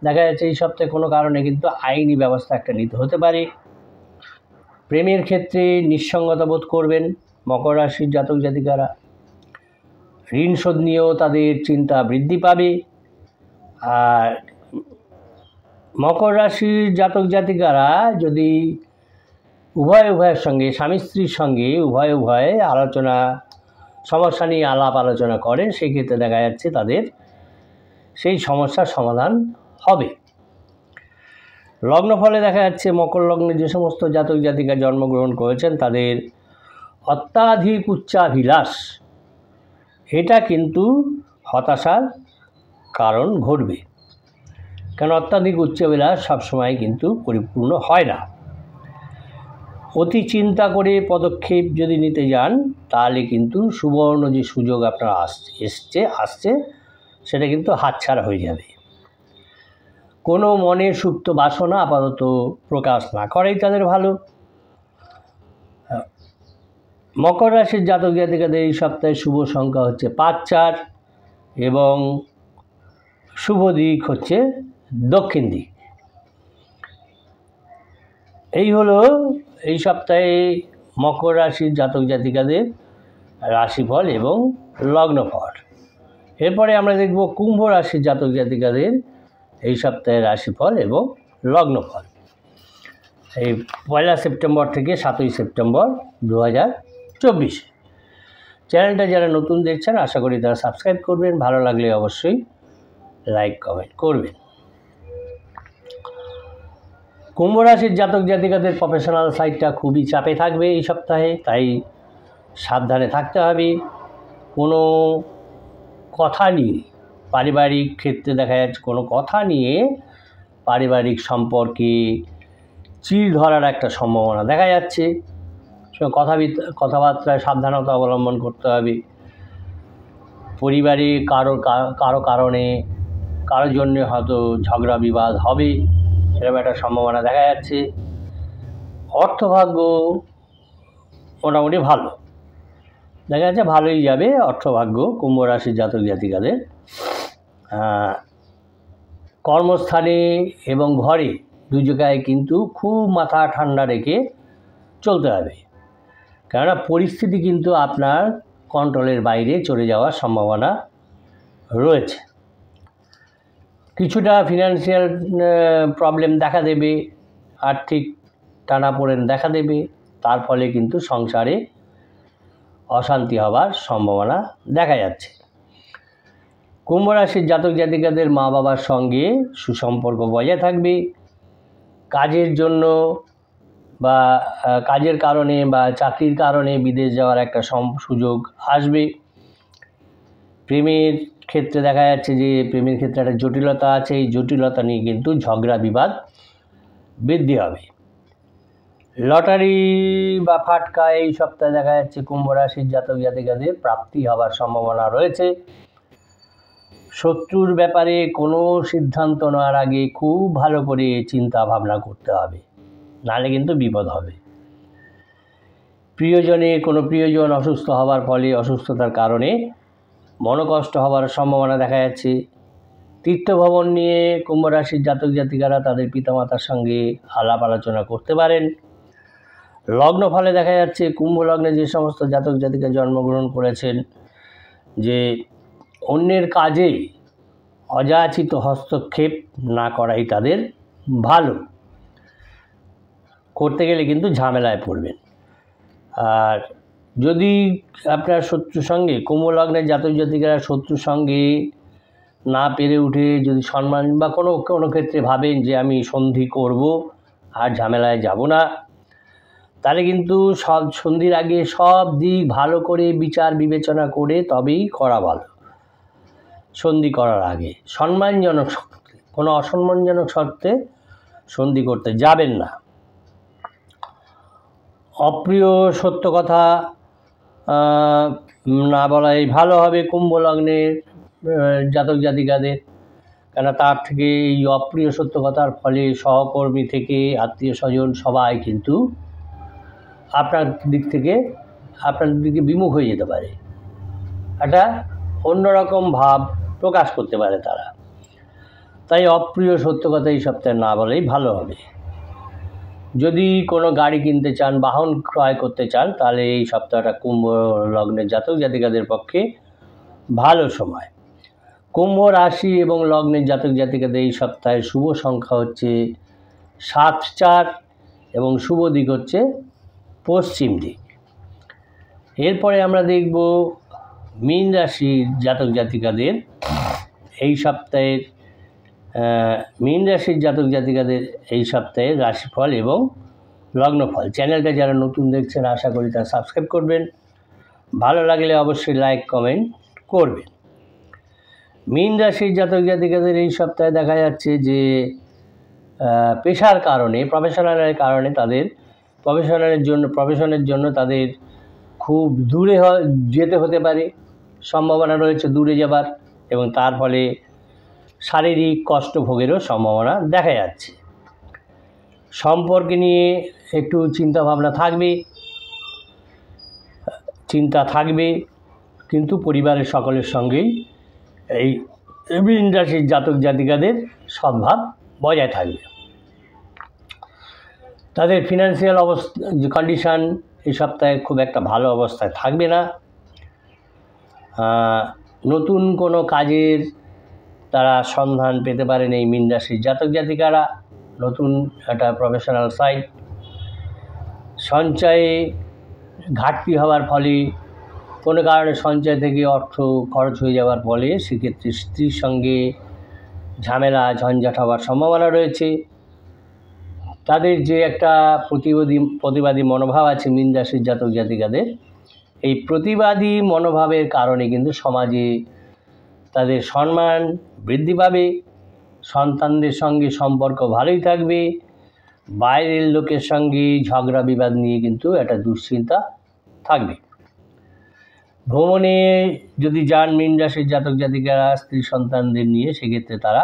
দেখা যাচ্ছে এই সপ্তাহে কোনো কারণে কিন্তু আইনি ব্যবস্থা একটা নিতে হতে পারে। প্রেমের ক্ষেত্রে নিঃসঙ্গতা বোধ করবেন মকর রাশির জাতক জাতিকারা। ঋণ শোধ নিয়েও তাদের চিন্তা বৃদ্ধি পাবে। আর মকর রাশির জাতক জাতিকারা যদি উভয়ের সঙ্গে, স্বামী স্ত্রীর সঙ্গে উভয়ে সমস্যা নিয়ে আলাপ আলোচনা করেন, সেক্ষেত্রে দেখা যাচ্ছে তাদের সেই সমস্যার সমাধান হবে। লগ্নফলে দেখা যাচ্ছে মকর লগ্নে যে সমস্ত জাতক জাতিকা জন্মগ্রহণ করেছেন তাদের অত্যাধিক উচ্চাভিলাষ, এটা কিন্তু হতাশার কারণ ঘটবে। কারণ অত্যাধিক উচ্চাভিলাষ সবসময় কিন্তু পরিপূর্ণ হয় না। অতি চিন্তা করে পদক্ষেপ যদি নিতে যান তাহলে কিন্তু সুবর্ণ যে সুযোগ আপনার আসছে সেটা কিন্তু হাতছাড়া হয়ে যাবে। কোনো মনের সুপ্ত বাসনা আপাতত প্রকাশ না করাই তাদের ভালো। মকর রাশির জাতক জাতিকাদের এই সপ্তাহে শুভ সংখ্যা হচ্ছে 5-4 এবং শুভ দিক হচ্ছে দক্ষিণ দিক। এই হলো এই সপ্তাহে মকর রাশির জাতক জাতিকাদের রাশিফল এবং লগ্নফল। এরপরে আমরা দেখব কুম্ভ রাশির জাতক জাতিকাদের এই সপ্তাহের রাশিফল এবং লগ্নফল। এই 1 সেপ্টেম্বর থেকে 7 সেপ্টেম্বর 2024। চ্যানেলটা যারা নতুন দেখছেন আশা করি তারা সাবস্ক্রাইব করবেন, ভালো লাগলে অবশ্যই লাইক কমেন্ট করবেন। কুম্ভ রাশির জাতক জাতিকাদের প্রফেশনাল সাইডটা খুবই চাপে থাকবে এই সপ্তাহে, তাই সাবধানে থাকতে হবে। কোনো কথা নিয়ে পারিবারিক ক্ষেত্রে দেখা যাচ্ছে কোনো কথা নিয়ে পারিবারিক সম্পর্কে চিড় ধরার একটা সম্ভাবনা দেখা যাচ্ছে। কথাবার্তায় সাবধানতা অবলম্বন করতে হবে। পরিবারে কারো কারণে কারোর জন্যে হয়তো ঝগড়া বিবাদ হবে, সেরকম একটা সম্ভাবনা দেখা যাচ্ছে। অর্থভাগ্য মোটামুটি ভালো দেখা যাচ্ছে, ভালোই যাবে অর্থভাগ্য কুম্ভ রাশির জাতক জাতিকাদের। কর্মস্থানে এবং ঘরে দু জায়গায় কিন্তু খুব মাথা ঠান্ডা রেখে চলতে হবে, কেননা পরিস্থিতি কিন্তু আপনার কন্ট্রোলের বাইরে চলে যাওয়ার সম্ভাবনা রয়েছে। কিছুটা ফিনান্সিয়াল প্রবলেম দেখা দেবে, আর্থিক টানাপোড়েন দেখা দেবে, তার ফলে কিন্তু সংসারে অশান্তি হওয়ার সম্ভাবনা দেখা যাচ্ছে। কুম্ভ রাশির জাতক জাতিকাদের মা বাবার সঙ্গে সুসম্পর্ক বজায় থাকবে। কাজের জন্য বা কাজের কারণে বা চাকরির কারণে বিদেশ যাওয়ার একটা সুযোগ আসবে। প্রেমের ক্ষেত্রে দেখা যাচ্ছে যে প্রেমের ক্ষেত্রে একটা জটিলতা আছে, এই জটিলতা নিয়ে কিন্তু ঝগড়া বিবাদ বৃদ্ধি হবে। লটারি বা ফাটকা এই সপ্তাহে দেখা যাচ্ছে কুম্ভ রাশির জাতক জাতিকাদের প্রাপ্তি হওয়ার সম্ভাবনা রয়েছে। শত্রুর ব্যাপারে কোনো সিদ্ধান্ত নেওয়ার আগে খুব ভালো করে চিন্তা ভাবনা করতে হবে, নাহলে কিন্তু বিপদ হবে। কোনো প্রিয়জন অসুস্থ হওয়ার ফলে অসুস্থতার কারণে মনোকষ্ট হওয়ার সম্ভাবনা দেখা যাচ্ছে, তীর্থভ্রমণ নিয়ে কুম্ভ রাশির জাতক জাতিকারা তাদের পিতামাতার সঙ্গে আলাপ আলোচনা করতে পারেন। লগ্ন ফলে দেখা যাচ্ছে কুম্ভ লগ্নে যে সমস্ত জাতক জাতিকা জন্মগ্রহণ করেছেন, যে অন্যের কাজে অযাচিত হস্তক্ষেপ না করাই তাদের ভালো। করতে গেলে কিন্তু ঝামেলায় পড়বেন। আর যদি আপনার শত্রুর সঙ্গে কুম্ভ লগ্নের জাতক জাতিকারা শত্রুর সঙ্গে না পেরে উঠে যদি সম্মান বা কোনো ক্ষেত্রে ভাবেন যে আমি সন্ধি করব আর ঝামেলায় যাব না, তাহলে কিন্তু সন্ধির আগে সব দিক ভালো করে বিচার বিবেচনা করে তবেই করা ভালো। সন্ধি করার আগে সম্মানজনক শর্তে, কোনো অসম্মানজনক শর্তে সন্ধি করতে যাবেন না। অপ্রিয় সত্য কথা না বলাই ভালো হবে কুম্ভ লগ্নের জাতক জাতিকাদের, কেন তার থেকে এই অপ্রিয় সত্য কথার ফলে সহকর্মী থেকে আত্মীয় স্বজন সবাই কিন্তু আপনার দিকে বিমুখ হয়ে যেতে পারে। একটা অন্যরকম ভাব প্রকাশ করতে পারে তারা। তাই অপ্রিয় সত্য কথা এই সপ্তাহে না বলেই ভালো হবে। যদি কোনো গাড়ি কিনতে চান, বাহন ক্রয় করতে চান, তাহলে এই সপ্তাহটা কুম্ভ লগ্নের জাতক জাতিকাদের পক্ষে ভালো সময়। কুম্ভ রাশি এবং লগ্নের জাতক জাতিকাদের এই সপ্তাহে শুভ সংখ্যা হচ্ছে 7, 4 এবং শুভ দিক হচ্ছে পশ্চিম দিক। এরপরে আমরা দেখব মীন রাশির জাতক জাতিকাদের এই সপ্তাহের রাশিফল এবং লগ্নফল। চ্যানেলটা যারা নতুন দেখছেন আশা করি তারা সাবস্ক্রাইব করবেন। ভালো লাগলে অবশ্যই লাইক কমেন্ট করবেন। মীন রাশির জাতক জাতিকাদের এই সপ্তাহে দেখা যাচ্ছে যে পেশার কারণে, প্রফেশনের কারণে তাদের প্রফেশনের জন্য তাদের খুব দূরে যেতে হতে পারে, সম্ভাবনা রয়েছে দূরে যাবার, এবং তার ফলে শারীরিক কষ্ট ভোগেরও সম্ভাবনা দেখা যাচ্ছে। সম্পর্কে নিয়ে একটু চিন্তা থাকবে, কিন্তু পরিবারের সকলের সঙ্গেই এই মীন রাশির জাতক জাতিকাদের সদ্ভাব বজায় থাকবে। তাদের ফিনান্সিয়াল কন্ডিশান এই সপ্তাহে খুব একটা ভালো অবস্থায় থাকবে না। নতুন কোনো কাজের তারা সন্ধান পেতে পারেন এই মীন রাশির জাতক জাতিকারা, নতুন একটা প্রফেশনাল সাইট। সঞ্চয়ে ঘাটতি হওয়ার ফলে, কোনো কারণে সঞ্চয় থেকে অর্থ খরচ হয়ে যাওয়ার ফলে সেক্ষেত্রে স্ত্রীর সঙ্গে ঝামেলা ঝঞ্ঝাট হওয়ার সম্ভাবনা রয়েছে। তাদের যে একটা প্রতিবাদী মনোভাব আছে মীন রাশির জাতক জাতিকাদের, এই প্রতিবাদী মনোভাবের কারণে কিন্তু সমাজে তাদের সম্মান বৃদ্ধি পাবে, সন্তানদের সঙ্গে সম্পর্ক ভালোই থাকবে, বাইরের লোকের সঙ্গে ঝগড়া বিবাদ নিয়ে কিন্তু একটা দুশ্চিন্তা থাকবে। ভ্রমণে যদি যান মীন রাশির জাতক জাতিকারা স্ত্রী সন্তানদের নিয়ে, সেক্ষেত্রে তারা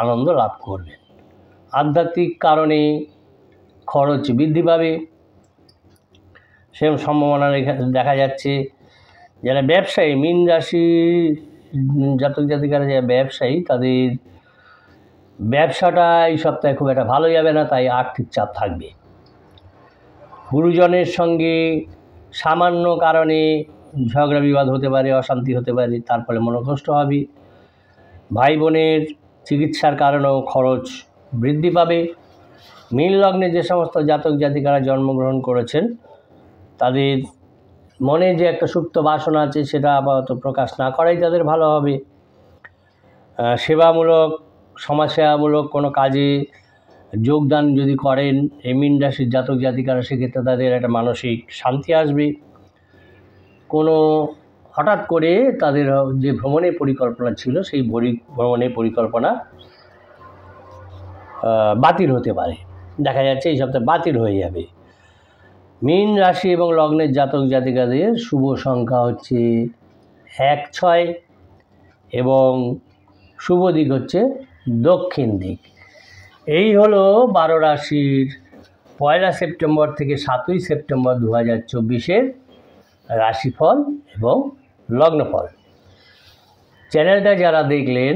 আনন্দ লাভ করবেন। আধ্যাত্মিক কারণে খরচ বৃদ্ধি পাবে, সেরকম সম্ভাবনা দেখা যাচ্ছে। যারা ব্যবসায়ী, মীন রাশি জাতক জাতিকারা যারা ব্যবসায়ী, তাদের ব্যবসাটা এই সপ্তাহে খুব একটা ভালো যাবে না, তাই আর্থিক চাপ থাকবে। গুরুজনের সঙ্গে সামান্য কারণে ঝগড়া বিবাদ হতে পারে, অশান্তি হতে পারে, তার ফলে মনোকষ্ট হবে। ভাই বোনের চিকিৎসার কারণেও খরচ বৃদ্ধি পাবে। মীন লগ্নে যে সমস্ত জাতক জাতিকারা জন্মগ্রহণ করেছেন, তাদের মনে যে একটা সুপ্ত বাসনা আছে সেটা আপাতত প্রকাশ না করাই তাদের ভালো হবে। সমাজসেবামূলক কোনো কাজে যোগদান যদি করেন এই মীন রাশির জাতক জাতিকারা, সেক্ষেত্রে তাদের একটা মানসিক শান্তি আসবে। কোনো হঠাৎ করে তাদের যে ভ্রমণের পরিকল্পনা ছিল, সেই ভ্রমণের পরিকল্পনা বাতিল হতে পারে, দেখা যাচ্ছে এই সপ্তাহে বাতিল হয়ে যাবে। মীন রাশি এবং লগ্নের জাতক জাতিকাদের শুভ সংখ্যা হচ্ছে 1, 6 এবং শুভ দিক হচ্ছে দক্ষিণ দিক। এই হলো 12 রাশির 1 সেপ্টেম্বর থেকে 7 সেপ্টেম্বর 2024-এর রাশিফল এবং লগ্নফল। চ্যানেলটা যারা দেখলেন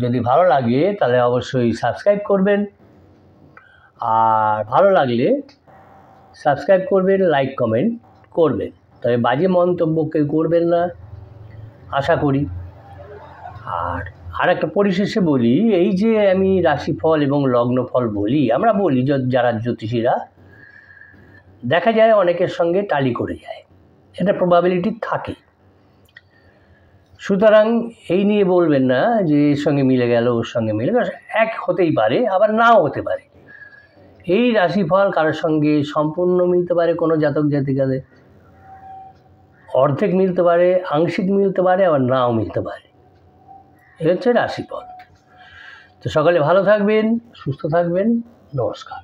যদি ভালো লাগে তাহলে অবশ্যই সাবস্ক্রাইব করবেন, আর ভালো লাগলে সাবস্ক্রাইব করবেন, লাইক কমেন্ট করবেন, তবে বাজে মন্তব্য কেউ করবেন না আশা করি। আর একটা পরিশেষে বলি, এই যে আমি রাশিফল এবং লগ্নফল বলি, আমরা বলি যারা জ্যোতিষীরা, দেখা যায় অনেকের সঙ্গে টালি করে যায়, এটা প্রবাবিলিটি থাকে। সুতরাং এই নিয়ে বলবেন না যে এর সঙ্গে মিলে গেল ওর সঙ্গে মিলে গেল, এক হতেই পারে আবার নাও হতে পারে। এই রাশিফল কারোর সঙ্গে সম্পূর্ণ মিলতে পারে, কোনো জাতক জাতিকাদের অর্ধেক মিলতে পারে, আংশিক মিলতে পারে, আবার নাও মিলতে পারে। এ হচ্ছে রাশিফল। তো সকলে ভালো থাকবেন, সুস্থ থাকবেন, নমস্কার।